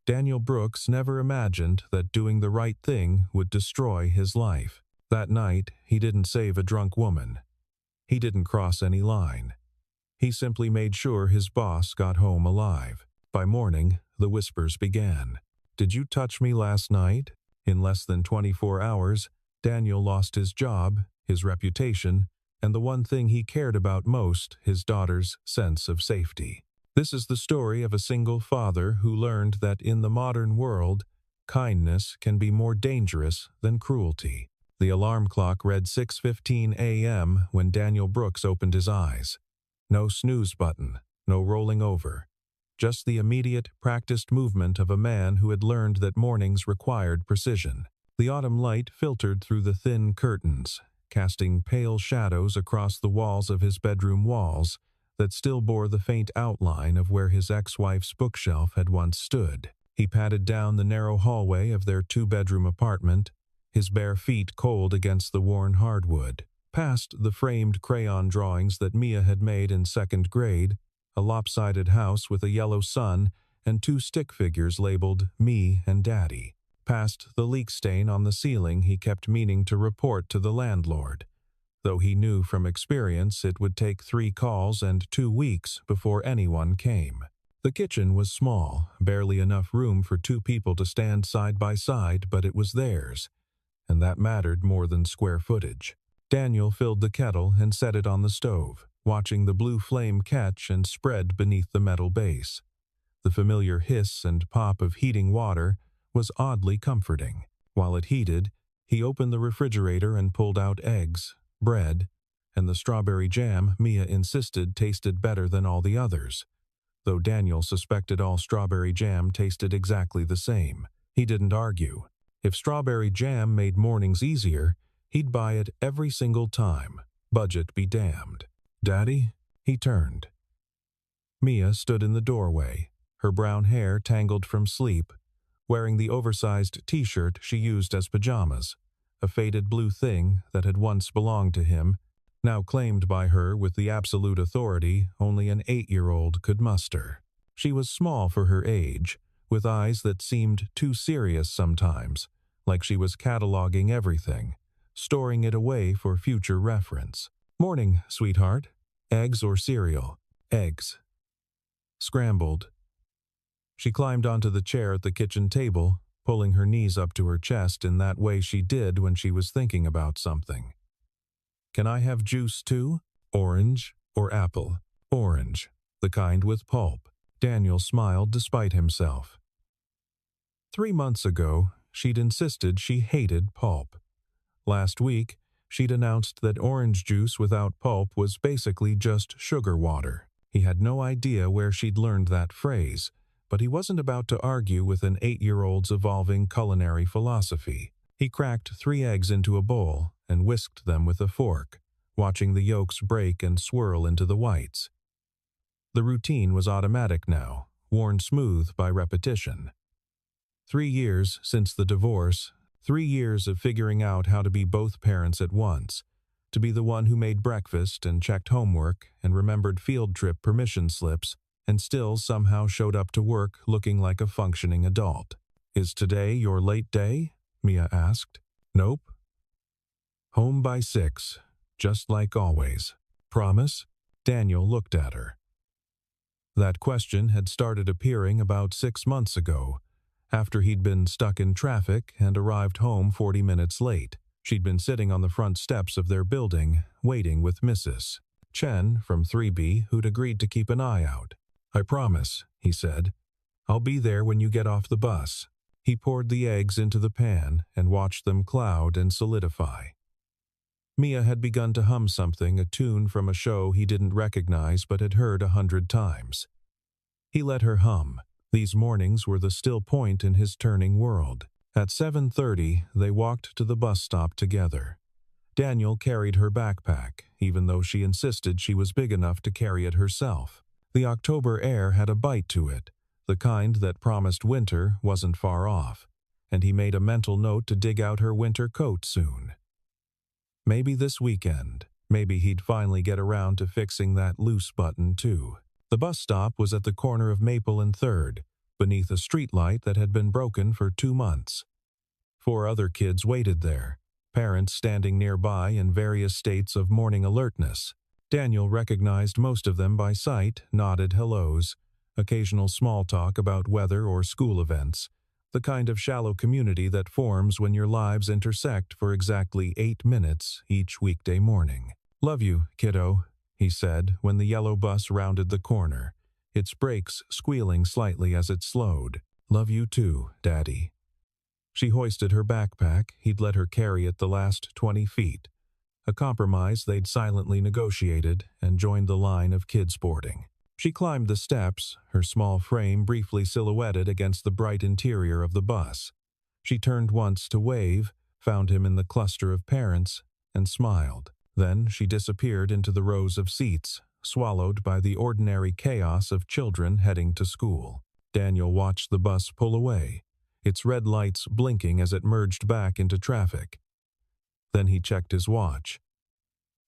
Daniel Brooks never imagined that doing the right thing would destroy his life. That night, he didn't save a drunk woman. He didn't cross any line. He simply made sure his boss got home alive. By morning, the whispers began. "Did you touch me last night?" In less than 24 hours, Daniel lost his job, his reputation, and the one thing he cared about most, his daughter's sense of safety. This is the story of a single father who learned that in the modern world, kindness can be more dangerous than cruelty. The alarm clock read 6:15 a.m. when Daniel Brooks opened his eyes. No snooze button, no rolling over. Just the immediate, practiced movement of a man who had learned that mornings required precision. The autumn light filtered through the thin curtains, casting pale shadows across the walls of his bedroom walls that still bore the faint outline of where his ex-wife's bookshelf had once stood. He padded down the narrow hallway of their two-bedroom apartment, his bare feet cold against the worn hardwood, past the framed crayon drawings that Mia had made in second grade, a lopsided house with a yellow sun, and two stick figures labeled "Me and Daddy." Past the leak stain on the ceiling he kept meaning to report to the landlord, though he knew from experience it would take 3 calls and 2 weeks before anyone came. The kitchen was small, barely enough room for 2 people to stand side by side, but it was theirs, and that mattered more than square footage. Daniel filled the kettle and set it on the stove, watching the blue flame catch and spread beneath the metal base. The familiar hiss and pop of heating water was oddly comforting. While it heated, he opened the refrigerator and pulled out eggs, bread, and the strawberry jam Mia insisted tasted better than all the others. Though Daniel suspected all strawberry jam tasted exactly the same, he didn't argue. If strawberry jam made mornings easier, he'd buy it every single time. Budget be damned. "Daddy?" He turned. Mia stood in the doorway, her brown hair tangled from sleep, wearing the oversized t-shirt she used as pajamas, a faded blue thing that had once belonged to him, now claimed by her with the absolute authority only an 8-year-old could muster. She was small for her age, with eyes that seemed too serious sometimes, like she was cataloging everything, storing it away for future reference. "Morning, sweetheart. Eggs or cereal?" "Eggs." "Scrambled." She climbed onto the chair at the kitchen table, pulling her knees up to her chest in that way she did when she was thinking about something. "Can I have juice too? Orange or apple?" "Orange, the kind with pulp." Daniel smiled despite himself. 3 months ago, she'd insisted she hated pulp. Last week, she'd announced that orange juice without pulp was basically just sugar water. He had no idea where she'd learned that phrase, but he wasn't about to argue with an 8-year-old's evolving culinary philosophy. He cracked 3 eggs into a bowl and whisked them with a fork, watching the yolks break and swirl into the whites. The routine was automatic now, worn smooth by repetition. 3 years since the divorce, 3 years of figuring out how to be both parents at once, to be the one who made breakfast and checked homework and remembered field trip permission slips, and still somehow showed up to work looking like a functioning adult. "Is today your late day?" Mia asked. "Nope." "Home by 6, just like always. Promise?" Daniel looked at her. That question had started appearing about 6 months ago, after he'd been stuck in traffic and arrived home 40 minutes late. She'd been sitting on the front steps of their building, waiting with Mrs. Chen from 3B, who'd agreed to keep an eye out. "I promise," he said. "I'll be there when you get off the bus." He poured the eggs into the pan and watched them cloud and solidify. Mia had begun to hum something, a tune from a show he didn't recognize but had heard 100 times. He let her hum. These mornings were the still point in his turning world. At 7:30, they walked to the bus stop together. Daniel carried her backpack, even though she insisted she was big enough to carry it herself. The October air had a bite to it, the kind that promised winter wasn't far off, and he made a mental note to dig out her winter coat soon. Maybe this weekend, maybe he'd finally get around to fixing that loose button too. The bus stop was at the corner of Maple and 3rd, beneath a streetlight that had been broken for 2 months. 4 other kids waited there, parents standing nearby in various states of morning alertness. Daniel recognized most of them by sight, nodded hellos, occasional small talk about weather or school events, the kind of shallow community that forms when your lives intersect for exactly 8 minutes each weekday morning. "Love you, kiddo," he said when the yellow bus rounded the corner, its brakes squealing slightly as it slowed. "Love you too, Daddy." She hoisted her backpack. He'd let her carry it the last 20 feet, a compromise they'd silently negotiated, and joined the line of kids boarding. She climbed the steps, her small frame briefly silhouetted against the bright interior of the bus. She turned once to wave, found him in the cluster of parents, and smiled. Then she disappeared into the rows of seats, swallowed by the ordinary chaos of children heading to school. Daniel watched the bus pull away, its red lights blinking as it merged back into traffic. Then he checked his watch.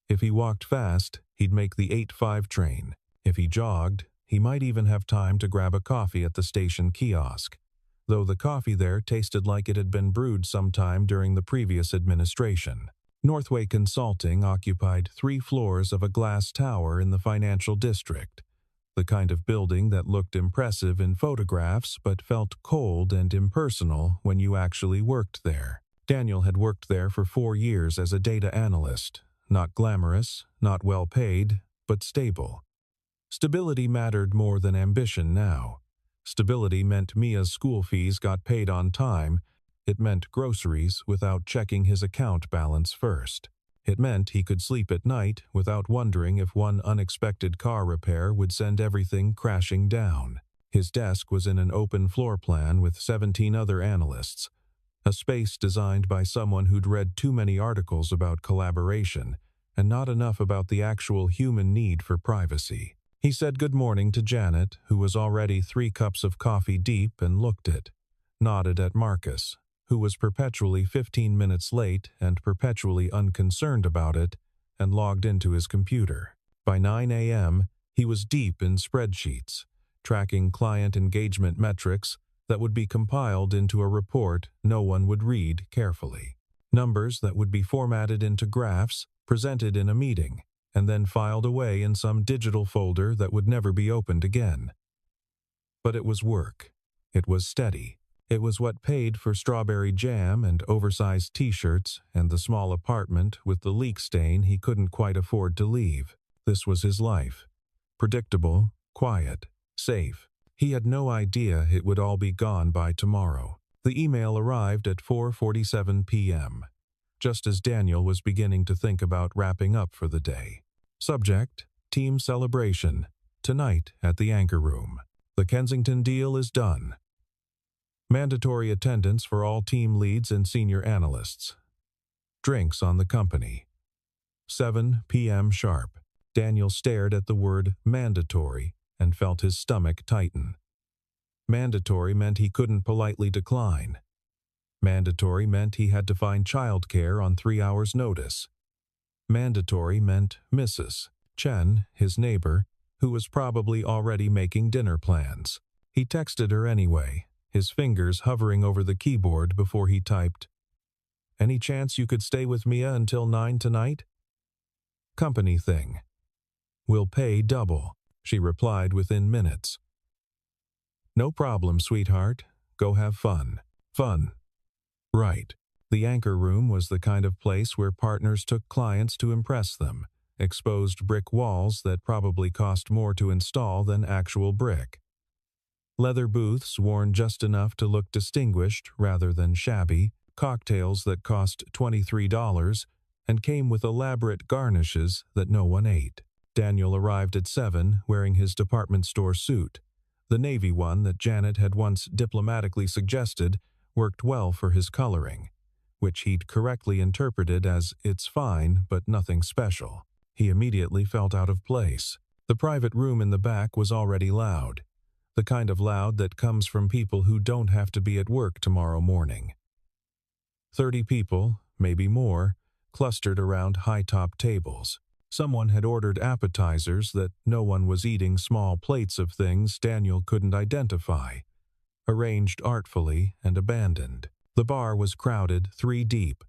If he walked fast, he'd make the 8:05 train. If he jogged, he might even have time to grab a coffee at the station kiosk, though the coffee there tasted like it had been brewed sometime during the previous administration. Northway Consulting occupied 3 floors of a glass tower in the financial district, the kind of building that looked impressive in photographs but felt cold and impersonal when you actually worked there. Daniel had worked there for 4 years as a data analyst, not glamorous, not well paid, but stable. Stability mattered more than ambition now. Stability meant Mia's school fees got paid on time. It meant groceries without checking his account balance first. It meant he could sleep at night without wondering if one unexpected car repair would send everything crashing down. His desk was in an open floor plan with 17 other analysts, a space designed by someone who'd read too many articles about collaboration and not enough about the actual human need for privacy. He said good morning to Janet, who was already 3 cups of coffee deep, and looked it, nodded at Marcus, who was perpetually 15 minutes late and perpetually unconcerned about it, and logged into his computer. By 9 a.m., he was deep in spreadsheets, tracking client engagement metrics that would be compiled into a report no one would read carefully. Numbers that would be formatted into graphs, presented in a meeting, and then filed away in some digital folder that would never be opened again. But it was work. It was steady. It was what paid for strawberry jam and oversized t-shirts and the small apartment with the leak stain he couldn't quite afford to leave. This was his life. Predictable, quiet, safe. He had no idea it would all be gone by tomorrow. The email arrived at 4:47 p.m., just as Daniel was beginning to think about wrapping up for the day. Subject: Team Celebration, tonight at the Anchor Room. The Kensington deal is done. Mandatory attendance for all team leads and senior analysts. Drinks on the company. 7 p.m. sharp. Daniel stared at the word mandatory and felt his stomach tighten. Mandatory meant he couldn't politely decline. Mandatory meant he had to find childcare on 3 hours' notice. Mandatory meant Mrs. Chen, his neighbor, who was probably already making dinner plans. He texted her anyway, his fingers hovering over the keyboard before he typed, "Any chance you could stay with Mia until 9 tonight?" "Company thing." "We'll pay double," she replied within minutes. "No problem, sweetheart. Go have fun." Fun. Right. The Anchor Room was the kind of place where partners took clients to impress them, exposed brick walls that probably cost more to install than actual brick. Leather booths worn just enough to look distinguished rather than shabby, cocktails that cost $23 and came with elaborate garnishes that no one ate. Daniel arrived at 7 wearing his department store suit. The navy one that Janet had once diplomatically suggested worked well for his coloring, which he'd correctly interpreted as "it's fine, but nothing special." He immediately felt out of place. The private room in the back was already loud, the kind of loud that comes from people who don't have to be at work tomorrow morning. 30 people, maybe more, clustered around high-top tables. Someone had ordered appetizers that no one was eating small plates of things Daniel couldn't identify. arranged artfully and abandoned. The bar was crowded 3 deep,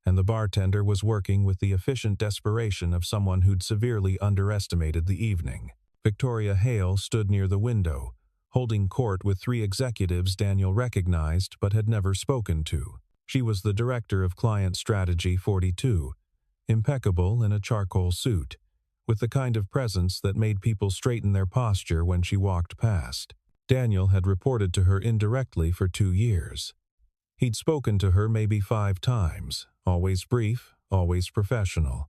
and the bartender was working with the efficient desperation of someone who'd severely underestimated the evening. Victoria Hale stood near the window, holding court with 3 executives Daniel recognized but had never spoken to. She was the director of Client Strategy 42, impeccable in a charcoal suit, with the kind of presence that made people straighten their posture when she walked past. Daniel had reported to her indirectly for 2 years. He'd spoken to her maybe 5 times, always brief, always professional.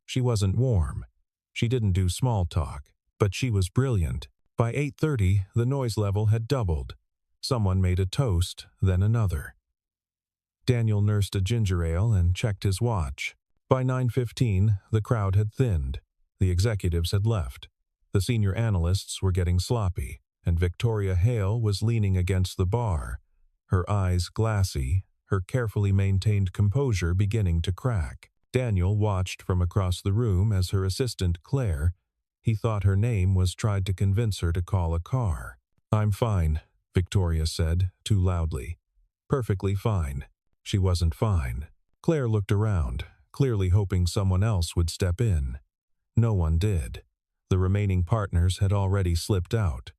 She wasn't warm. She didn't do small talk, but she was brilliant. By 8:30, the noise level had doubled. Someone made a toast, then another. Daniel nursed a ginger ale and checked his watch. By 9:15, the crowd had thinned. The executives had left. The senior analysts were getting sloppy, and Victoria Hale was leaning against the bar, her eyes glassy, her carefully maintained composure beginning to crack. Daniel watched from across the room as her assistant, Claire, he thought her name, was tried to convince her to call a car. "I'm fine," Victoria said, too loudly. "Perfectly fine." She wasn't fine. Claire looked around, clearly hoping someone else would step in. No one did. The remaining partners had already slipped out.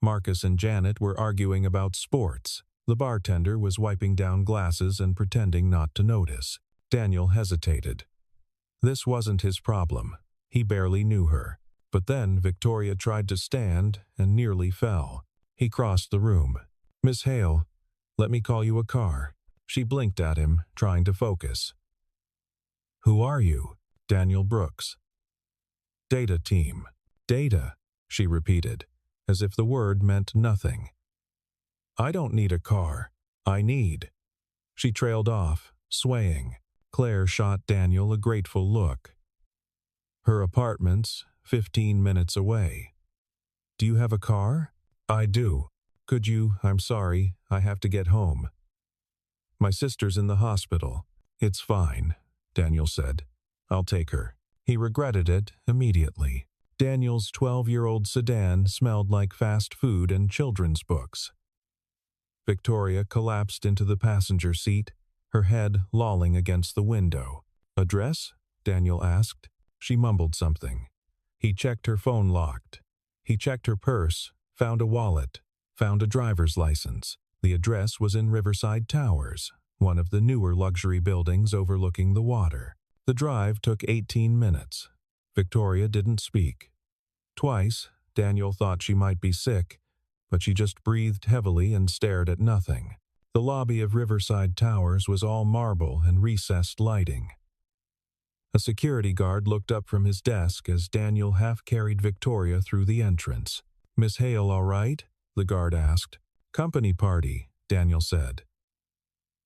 Marcus and Janet were arguing about sports. The bartender was wiping down glasses and pretending not to notice. Daniel hesitated. This wasn't his problem. He barely knew her. But then Victoria tried to stand and nearly fell. He crossed the room. "Miss Hale, let me call you a car." She blinked at him, trying to focus. "Who are you?" "Daniel Brooks." "Data team." "Data," she repeated, as if the word meant nothing. "I don't need a car. I need." She trailed off, swaying. Claire shot Daniel a grateful look. "Her apartment's 15 minutes away." "Do you have a car?" "I do. Could you? I'm sorry, I have to get home." "My sister's in the hospital." "It's fine," Daniel said. "I'll take her." He regretted it immediately. Daniel's 12-year-old sedan smelled like fast food and children's books. Victoria collapsed into the passenger seat, her head lolling against the window. "Address?" Daniel asked. She mumbled something. He checked her phone locked. He checked her purse, found a wallet, found a driver's license. The address was in Riverside Towers, one of the newer luxury buildings overlooking the water. The drive took 18 minutes. Victoria didn't speak. Twice, Daniel thought she might be sick, but she just breathed heavily and stared at nothing. The lobby of Riverside Towers was all marble and recessed lighting. A security guard looked up from his desk as Daniel half-carried Victoria through the entrance. "Miss Hale all right?" the guard asked. "Company party," Daniel said.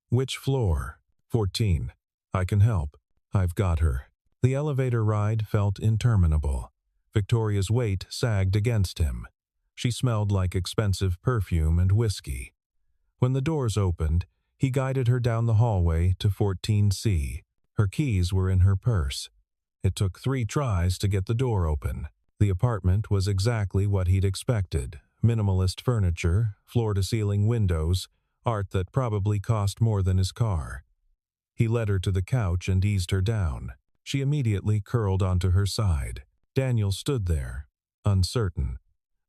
"Which floor?" 14. "I can help. I've got her." The elevator ride felt interminable. Victoria's weight sagged against him. She smelled like expensive perfume and whiskey. When the doors opened, he guided her down the hallway to 14C. Her keys were in her purse. It took 3 tries to get the door open. The apartment was exactly what he'd expected. Minimalist furniture, floor-to-ceiling windows, art that probably cost more than his car. He led her to the couch and eased her down. She immediately curled onto her side. Daniel stood there, uncertain.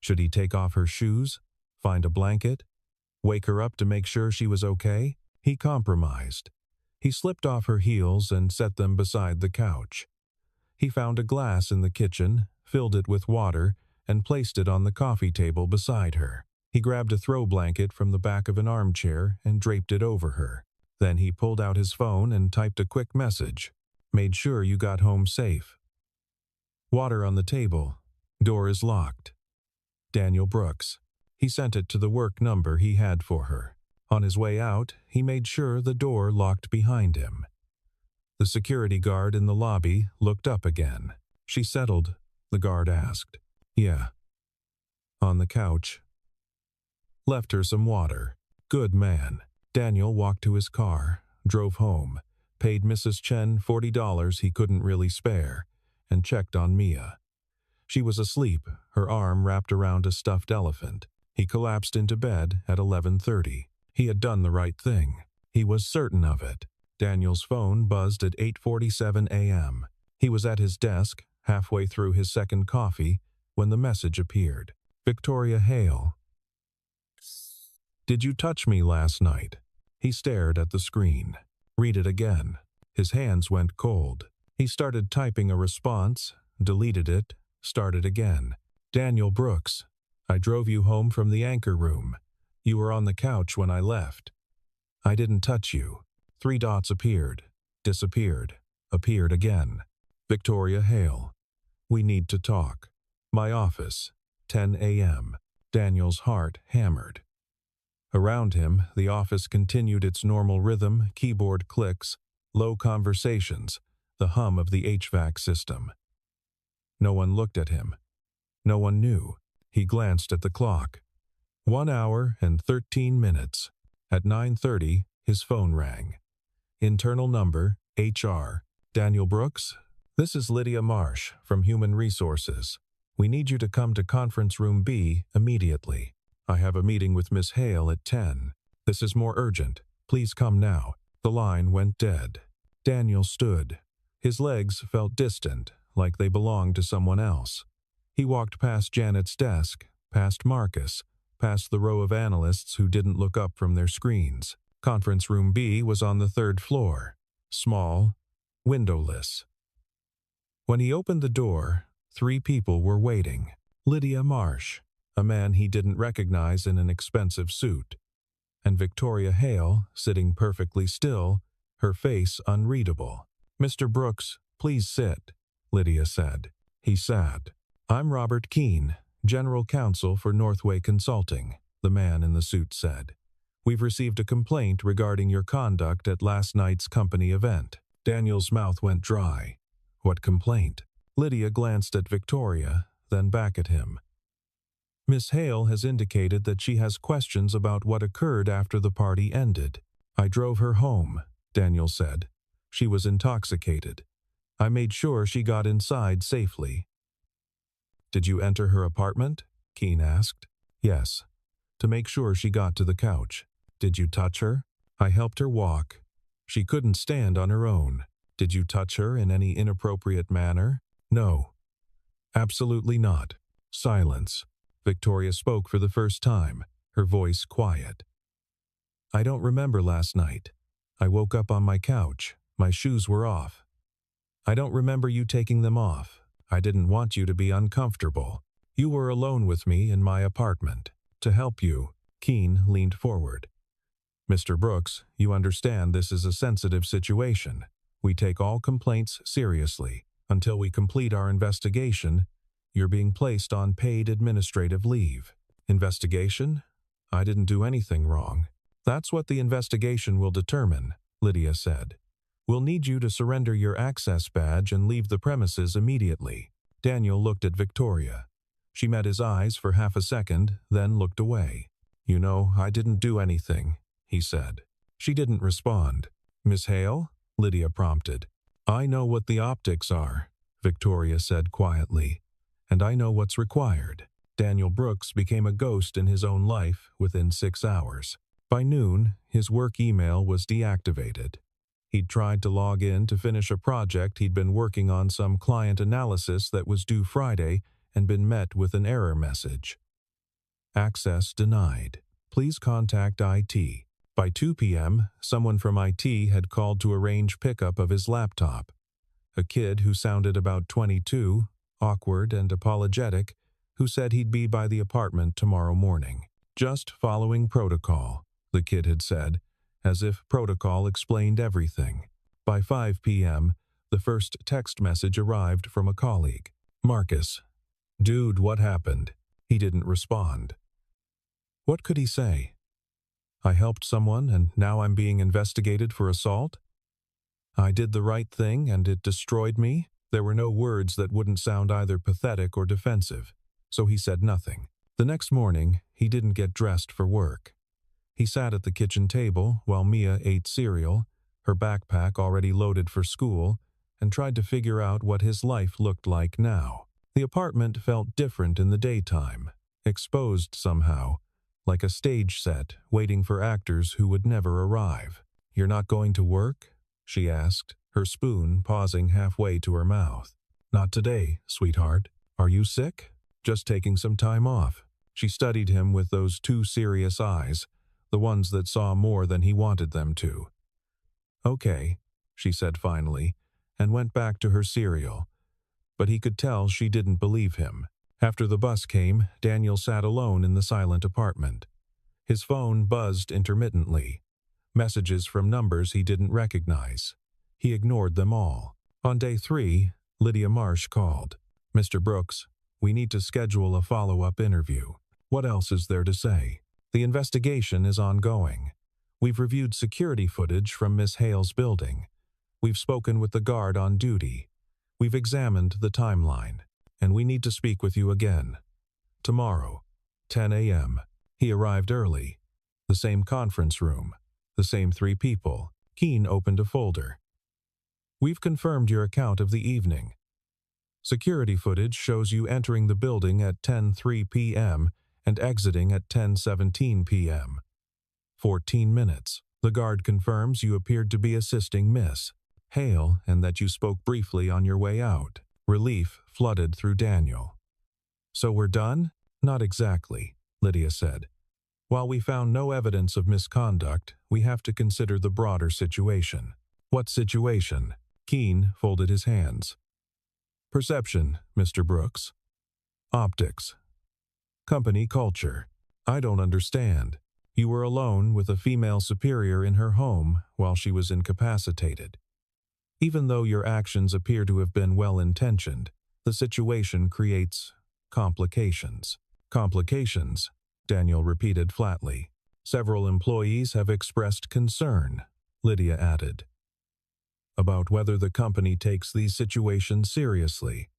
Should he take off her shoes? Find a blanket? Wake her up to make sure she was okay? He compromised. He slipped off her heels and set them beside the couch. He found a glass in the kitchen, filled it with water, and placed it on the coffee table beside her. He grabbed a throw blanket from the back of an armchair and draped it over her. Then he pulled out his phone and typed a quick message. "Made sure you got home safe." "Water on the table. Door is locked. Daniel Brooks." He sent it to the work number he had for her. On his way out, he made sure the door locked behind him. The security guard in the lobby looked up again. "She settled?" the guard asked. "Yeah." On the couch. Left her some water. Good man. Daniel walked to his car, drove home, paid Mrs. Chen $40 he couldn't really spare, and checked on Mia. She was asleep, her arm wrapped around a stuffed elephant. He collapsed into bed at 11:30. He had done the right thing. He was certain of it. Daniel's phone buzzed at 8:47 a.m. He was at his desk, halfway through his second coffee, when the message appeared. Victoria Hale. Did you touch me last night? He stared at the screen. Read it again. His hands went cold. He started typing a response, deleted it, started again. Daniel Brooks. I drove you home from the anchor room. You were on the couch when I left. I didn't touch you. 3 dots appeared, disappeared, appeared again. Victoria Hale. We need to talk. My office. 10 a.m. Daniel's heart hammered. Around him, the office continued its normal rhythm, keyboard clicks, low conversations, the hum of the HVAC system. No one looked at him. No one knew. He glanced at the clock. 1 hour and 13 minutes. At 9:30, his phone rang. Internal number, HR. Daniel Brooks? This is Lydia Marsh from Human Resources. We need you to come to conference room B immediately. I have a meeting with Miss Hale at 10. This is more urgent. Please come now. The line went dead. Daniel stood. His legs felt distant, like they belonged to someone else. He walked past Janet's desk, past Marcus, past the row of analysts who didn't look up from their screens. Conference room B was on the 3rd floor. Small, windowless. When he opened the door, 3 people were waiting. Lydia Marsh, a man he didn't recognize in an expensive suit, and Victoria Hale, sitting perfectly still, her face unreadable. Mr. Brooks, please sit, Lydia said. He sat. I'm Robert Keene, General Counsel for Northway Consulting, the man in the suit said. We've received a complaint regarding your conduct at last night's company event. Daniel's mouth went dry. What complaint? Lydia glanced at Victoria, then back at him. Miss Hale has indicated that she has questions about what occurred after the party ended. I drove her home, Daniel said. She was intoxicated. I made sure she got inside safely. Did you enter her apartment? Keene asked. Yes, to make sure she got to the couch. Did you touch her? I helped her walk. She couldn't stand on her own. Did you touch her in any inappropriate manner? No. Absolutely not. Silence. Victoria spoke for the first time, her voice quiet. I don't remember last night. I woke up on my couch. My shoes were off. I don't remember you taking them off. I didn't want you to be uncomfortable. You were alone with me in my apartment. To help you, Keene leaned forward. Mr. Brooks, you understand this is a sensitive situation. We take all complaints seriously. Until we complete our investigation, you're being placed on paid administrative leave. Investigation? I didn't do anything wrong. That's what the investigation will determine, Lydia said. We'll need you to surrender your access badge and leave the premises immediately. Daniel looked at Victoria. She met his eyes for half a second, then looked away. You know, I didn't do anything, he said. She didn't respond. Miss Hale? Lydia prompted. I know what the optics are, Victoria said quietly. And I know what's required. Daniel Brooks became a ghost in his own life within 6 hours. By noon, his work email was deactivated. He'd tried to log in to finish a project he'd been working on, some client analysis that was due Friday, and been met with an error message. Access denied. Please contact IT. By 2 p.m., someone from IT had called to arrange pickup of his laptop. A kid who sounded about 22, awkward and apologetic, who said he'd be by the apartment tomorrow morning. Just following protocol, the kid had said, as if protocol explained everything. By 5 p.m., the first text message arrived from a colleague. Marcus. Dude, what happened? He didn't respond. What could he say? I helped someone and now I'm being investigated for assault? I did the right thing and it destroyed me? There were no words that wouldn't sound either pathetic or defensive, so he said nothing. The next morning, he didn't get dressed for work. He sat at the kitchen table while Mia ate cereal, her backpack already loaded for school, and tried to figure out what his life looked like now. The apartment felt different in the daytime, exposed somehow, like a stage set waiting for actors who would never arrive. "You're not going to work?" she asked, her spoon pausing halfway to her mouth. "Not today, sweetheart. Are you sick?" "Just taking some time off." She studied him with those two serious eyes, the ones that saw more than he wanted them to. "Okay," she said finally, and went back to her cereal. But he could tell she didn't believe him. After the bus came, Daniel sat alone in the silent apartment. His phone buzzed intermittently. Messages from numbers he didn't recognize. He ignored them all. On day 3, Lydia Marsh called. "Mr. Brooks, we need to schedule a follow-up interview." "What else is there to say?" "The investigation is ongoing. We've reviewed security footage from Miss Hale's building. We've spoken with the guard on duty. We've examined the timeline, and we need to speak with you again. Tomorrow, 10 a.m. He arrived early. The same conference room. The same 3 people. Keene opened a folder. "We've confirmed your account of the evening. Security footage shows you entering the building at 10:03 p.m. and exiting at 10:17 p.m. 14 minutes. The guard confirms you appeared to be assisting Miss Hale and that you spoke briefly on your way out." Relief flooded through Daniel. "So we're done?" "Not exactly," Lydia said. "While we found no evidence of misconduct, we have to consider the broader situation." "What situation?" Keene folded his hands. "Perception, Mr. Brooks. Optics. Company culture. I don't understand. You were alone with a female superior in her home while she was incapacitated. Even though your actions appear to have been well-intentioned, the situation creates complications." "Complications," Daniel repeated flatly. "Several employees have expressed concern," Lydia added, "about whether the company takes these situations seriously.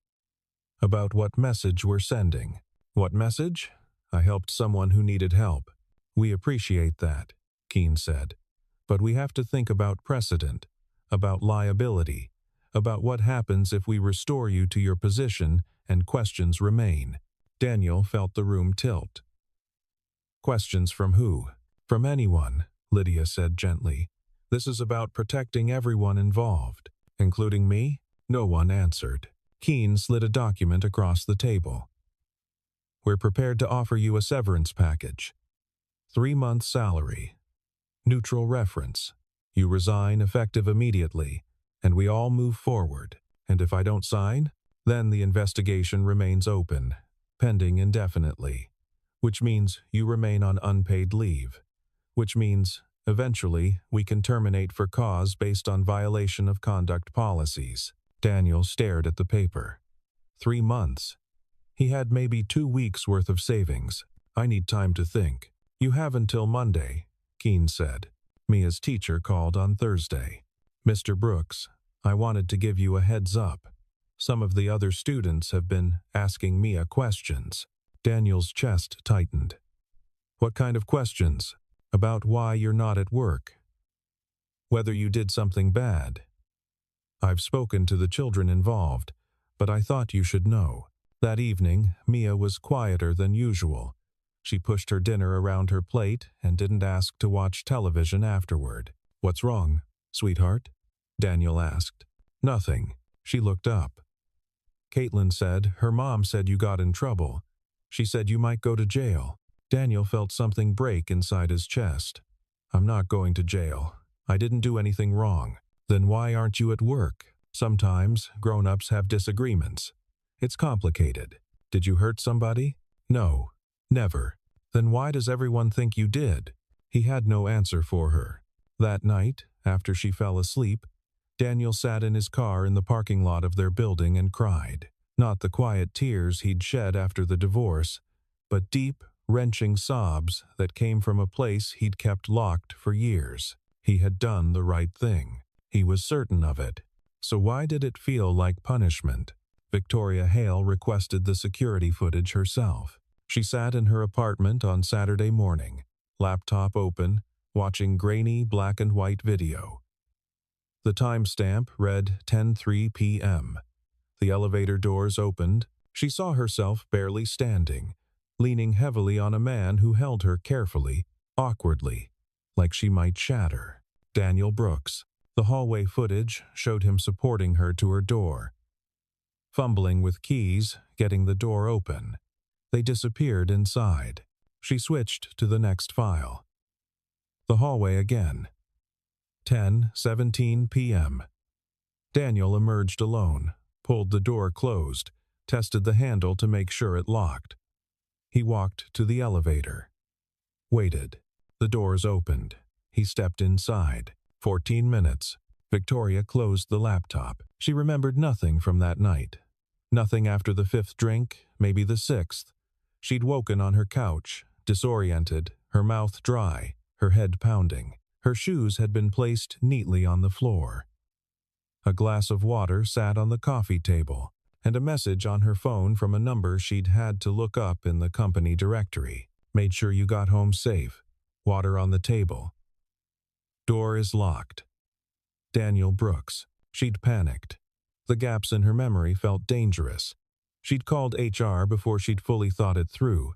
About what message we're sending." "What message?" "I helped someone who needed help." "We appreciate that," Keene said. "But we have to think about precedent, about liability, about what happens if we restore you to your position and questions remain." Daniel felt the room tilt. "Questions from who?" "From anyone," Lydia said gently. "This is about protecting everyone involved." "Including me?" No one answered. Keene slid a document across the table. "We're prepared to offer you a severance package. 3 months' salary. Neutral reference. You resign effective immediately, and we all move forward. And if I don't sign, then the investigation remains open, pending indefinitely. Which means you remain on unpaid leave. Which means, eventually, we can terminate for cause based on violation of conduct policies." Daniel stared at the paper. 3 months. He had maybe 2 weeks' worth of savings. "I need time to think." "You have until Monday," Keene said. "Mia's teacher called on Thursday." "Mr. Brooks, I wanted to give you a heads up. Some of the other students have been asking Mia questions." Daniel's chest tightened. "What kind of questions?" "About why you're not at work. Whether you did something bad. I've spoken to the children involved, but I thought you should know. That evening, Mia was quieter than usual. She pushed her dinner around her plate and didn't ask to watch television afterward." "What's wrong, sweetheart?" Daniel asked. "Nothing." She looked up. "Caitlin said her mom said you got in trouble. She said you might go to jail." Daniel felt something break inside his chest. "I'm not going to jail. I didn't do anything wrong." "Then why aren't you at work?" "Sometimes grown-ups have disagreements. It's complicated." "Did you hurt somebody?" "No. Never." "Then why does everyone think you did?" He had no answer for her. That night, after she fell asleep, Daniel sat in his car in the parking lot of their building and cried. Not the quiet tears he'd shed after the divorce, but deep, wrenching sobs that came from a place he'd kept locked for years. He had done the right thing. He was certain of it. So why did it feel like punishment? Victoria Hale requested the security footage herself. She sat in her apartment on Saturday morning, laptop open, watching grainy black and white video. The timestamp read 10:03 p.m. The elevator doors opened. She saw herself barely standing, leaning heavily on a man who held her carefully, awkwardly, like she might shatter. Daniel Brooks. The hallway footage showed him supporting her to her door, fumbling with keys, getting the door open. They disappeared inside. She switched to the next file. The hallway again. 10:17 p.m. Daniel emerged alone, pulled the door closed, tested the handle to make sure it locked. He walked to the elevator. Waited. The doors opened. He stepped inside. 14 minutes. Victoria closed the laptop. She remembered nothing from that night. Nothing after the 5th drink, maybe the 6th. She'd woken on her couch, disoriented, her mouth dry, her head pounding. Her shoes had been placed neatly on the floor. A glass of water sat on the coffee table, and a message on her phone from a number she'd had to look up in the company directory. Made sure you got home safe. Water on the table. Door is locked. Daniel Brooks. She'd panicked. The gaps in her memory felt dangerous. She'd called HR before she'd fully thought it through,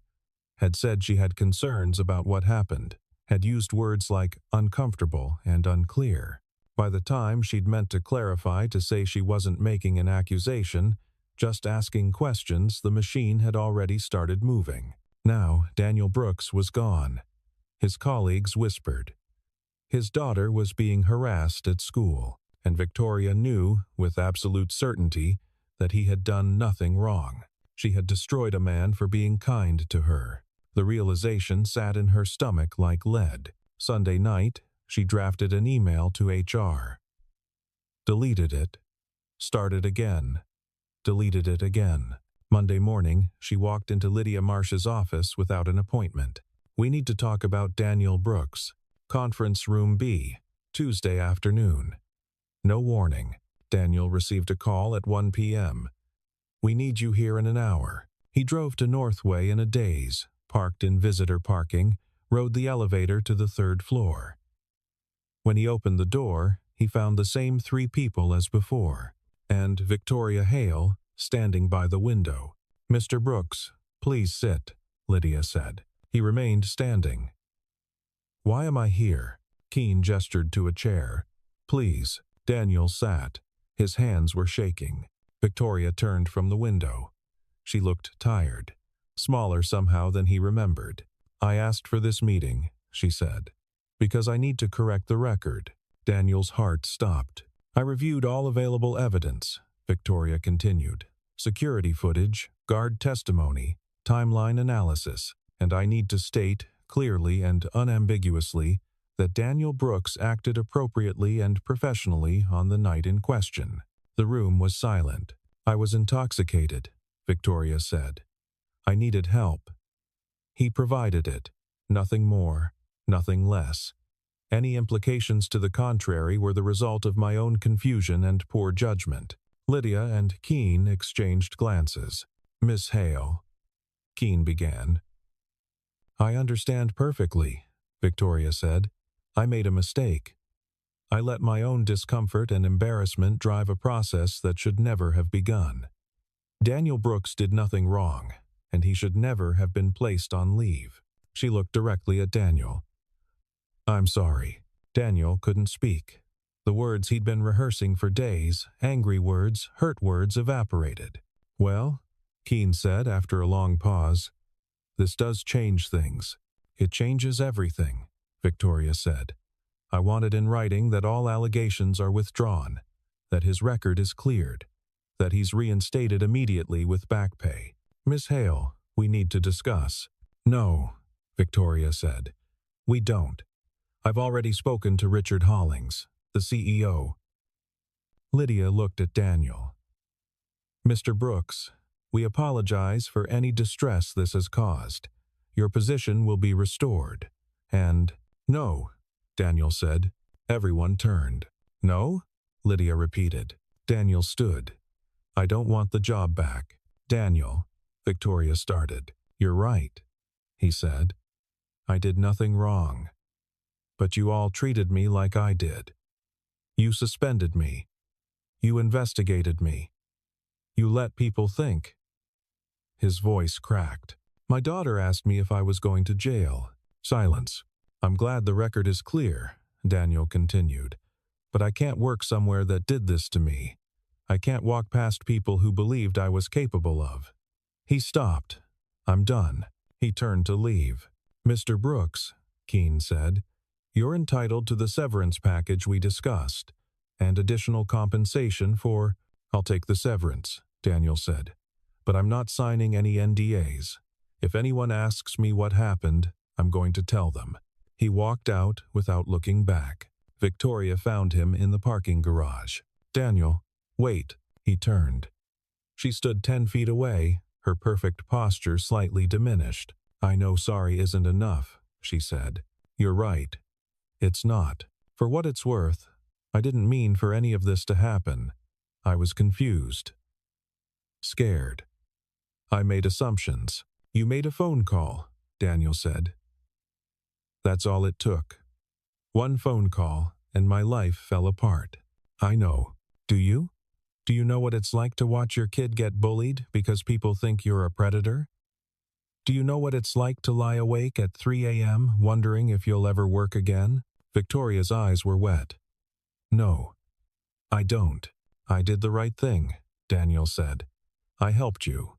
had said she had concerns about what happened, had used words like uncomfortable and unclear. By the time she'd meant to clarify to say she wasn't making an accusation, just asking questions, the machine had already started moving. Now, Daniel Brooks was gone. His colleagues whispered. His daughter was being harassed at school, and Victoria knew, with absolute certainty, that he had done nothing wrong. She had destroyed a man for being kind to her. The realization sat in her stomach like lead. Sunday night, she drafted an email to HR. Deleted it. Started again. Deleted it again. Monday morning, she walked into Lydia Marsh's office without an appointment. We need to talk about Daniel Brooks. Conference Room B, Tuesday afternoon. No warning. Daniel received a call at 1 p.m. We need you here in an hour. He drove to Northway in a daze, parked in visitor parking, rode the elevator to the 3rd floor. When he opened the door, he found the same 3 people as before, and Victoria Hale standing by the window. Mr. Brooks, please sit, Lydia said. He remained standing. Why am I here? Keene gestured to a chair. Please. Daniel sat. His hands were shaking. Victoria turned from the window. She looked tired, smaller somehow than he remembered. I asked for this meeting, she said, because I need to correct the record. Daniel's heart stopped. I reviewed all available evidence, Victoria continued. Security footage, guard testimony, timeline analysis, and I need to state, clearly and unambiguously, that Daniel Brooks acted appropriately and professionally on the night in question. The room was silent. I was intoxicated, Victoria said. I needed help. He provided it. Nothing more, nothing less. Any implications to the contrary were the result of my own confusion and poor judgment. Lydia and Keene exchanged glances. Miss Hale, Keene began. I understand perfectly, Victoria said. I made a mistake. I let my own discomfort and embarrassment drive a process that should never have begun. Daniel Brooks did nothing wrong, and he should never have been placed on leave. She looked directly at Daniel. I'm sorry. Daniel couldn't speak. The words he'd been rehearsing for days, angry words, hurt words, evaporated. Well, Keene said after a long pause, this does change things. It changes everything, Victoria said. I want it in writing that all allegations are withdrawn, that his record is cleared, that he's reinstated immediately with back pay. Miss Hale, we need to discuss. No, Victoria said. We don't. I've already spoken to Richard Hollings, the CEO. Lydia looked at Daniel. Mr. Brooks, we apologize for any distress this has caused. Your position will be restored. And, no, Daniel said. Everyone turned. No? Lydia repeated. Daniel stood. I don't want the job back. Daniel, Victoria started. You're right, he said. I did nothing wrong. But you all treated me like I did. You suspended me. You investigated me. You let people think. His voice cracked. My daughter asked me if I was going to jail. Silence. I'm glad the record is clear, Daniel continued. But I can't work somewhere that did this to me. I can't walk past people who believed I was capable of. He stopped. I'm done. He turned to leave. Mr. Brooks, Keene said, you're entitled to the severance package we discussed, and additional compensation for— I'll take the severance, Daniel said, but I'm not signing any NDAs. If anyone asks me what happened, I'm going to tell them. He walked out without looking back. Victoria found him in the parking garage. Daniel, wait, he turned. She stood 10 feet away, her perfect posture slightly diminished. I know sorry isn't enough, she said. You're right. It's not. For what it's worth, I didn't mean for any of this to happen. I was confused. Scared. I made assumptions. You made a phone call, Daniel said. That's all it took. One phone call, and my life fell apart. I know. Do you? Do you know what it's like to watch your kid get bullied because people think you're a predator? Do you know what it's like to lie awake at 3 a.m. wondering if you'll ever work again? Victoria's eyes were wet. No, I don't. I did the right thing, Daniel said. I helped you.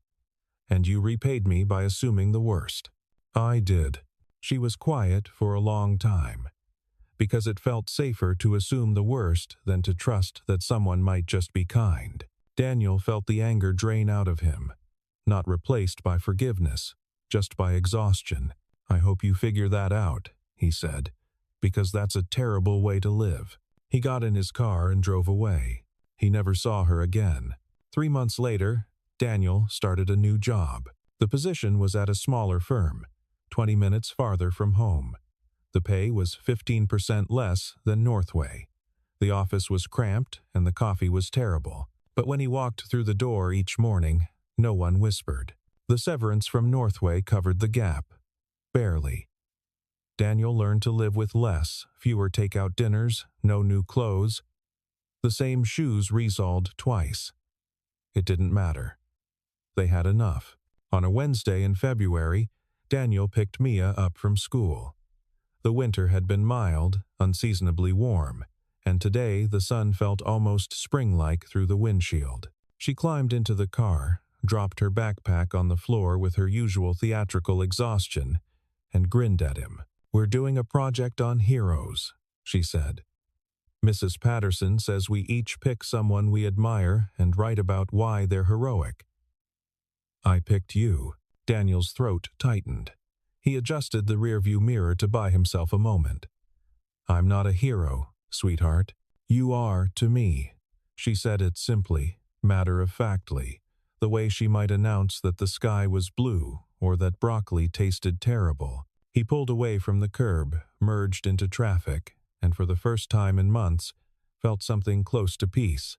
And you repaid me by assuming the worst. I did. She was quiet for a long time, because it felt safer to assume the worst than to trust that someone might just be kind. Daniel felt the anger drain out of him, not replaced by forgiveness, just by exhaustion. I hope you figure that out, he said, because that's a terrible way to live. He got in his car and drove away. He never saw her again. 3 months later, Daniel started a new job. The position was at a smaller firm, 20 minutes farther from home. The pay was 15% less than Northway. The office was cramped and the coffee was terrible. But when he walked through the door each morning, no one whispered. The severance from Northway covered the gap. Barely. Daniel learned to live with less, fewer takeout dinners, no new clothes. The same shoes resoled twice. It didn't matter. They had enough. On a Wednesday in February, Daniel picked Mia up from school. The winter had been mild, unseasonably warm, and today the sun felt almost spring-like through the windshield. She climbed into the car, dropped her backpack on the floor with her usual theatrical exhaustion, and grinned at him. We're doing a project on heroes, she said. Mrs. Patterson says we each pick someone we admire and write about why they're heroic. I picked you. Daniel's throat tightened. He adjusted the rearview mirror to buy himself a moment. I'm not a hero, sweetheart. You are to me. She said it simply, matter-of-factly, the way she might announce that the sky was blue or that broccoli tasted terrible. He pulled away from the curb, merged into traffic, and for the first time in months, felt something close to peace,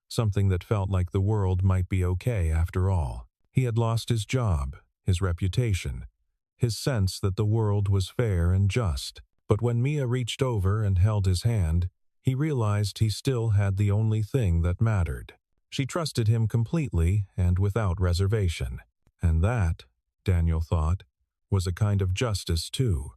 something that felt like the world might be okay after all. He had lost his job, his reputation, his sense that the world was fair and just. But when Mia reached over and held his hand, he realized he still had the only thing that mattered. She trusted him completely and without reservation. And that, Daniel thought, was a kind of justice too.